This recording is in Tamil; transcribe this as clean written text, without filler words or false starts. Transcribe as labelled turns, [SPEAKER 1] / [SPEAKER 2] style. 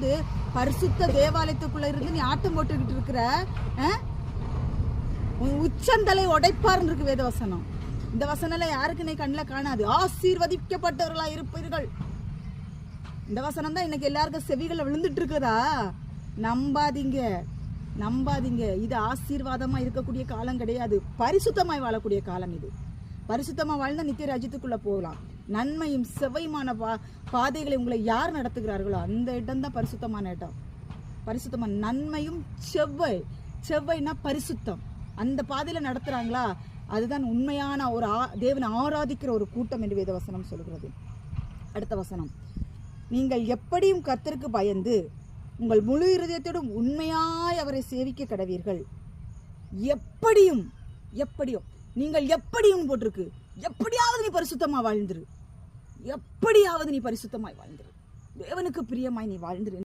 [SPEAKER 1] உட்கார்ந்து பரிசுத்த தேவாலயத்துக்குள்ள இருந்து நீ ஆட்டம் போட்டுக்கிட்டு இருக்கிற உச்சந்தலை உடைப்பார்னு இருக்கு வேத வசனம். இந்த வசனம் யாருக்கு நீ கண்ணில் காணாது. ஆசீர்வதிக்கப்பட்டவர்களா இருப்பீர்கள். இந்த வசனம் தான் இன்னைக்கு எல்லாருக்கும் செவிகளை விழுந்துட்டு இருக்குதா? நம்பாதீங்க, நம்பாதீங்க. இது ஆசீர்வாதமா இருக்கக்கூடிய காலம் கிடையாது. பரிசுத்தமாய் வாழக்கூடிய காலம் இது. பரிசுத்தமா வாழ்ந்தா நித்திய ராஜ்யத்துக்குள்ள போகலாம். நன்மையும் செவ்வையுமான பாதைகளை உங்களை யார் நடத்துகிறார்களோ அந்த இடம் தான் பரிசுத்தமான இடம். பரிசுத்தமான நன்மையும் செவ்வைனா பரிசுத்தம். அந்த பாதையில நடத்துறாங்களா, அதுதான் உண்மையான ஒரு தேவனை ஆராதிக்கிற ஒரு கூட்டம் என்று வேத வசனம் சொல்கிறது. அடுத்த வசனம், நீங்கள் எப்படியும் கர்த்தருக்கு பயந்து உங்கள் முழு இருதயத்தோடும் உண்மையாய் அவரை சேவிக்க கடவீர்கள். எப்படியும் நீங்கள் எப்படியும் போட்டிருக்கு. எப்படியாவது நீ பரிசுத்தமா வாழ்ந்துரு. எப்படியாவது நீ பரிசுத்தமாய் வாழ்ந்துரு. தேவனுக்கு பிரியமாய் நீ வாழ்ந்துரு.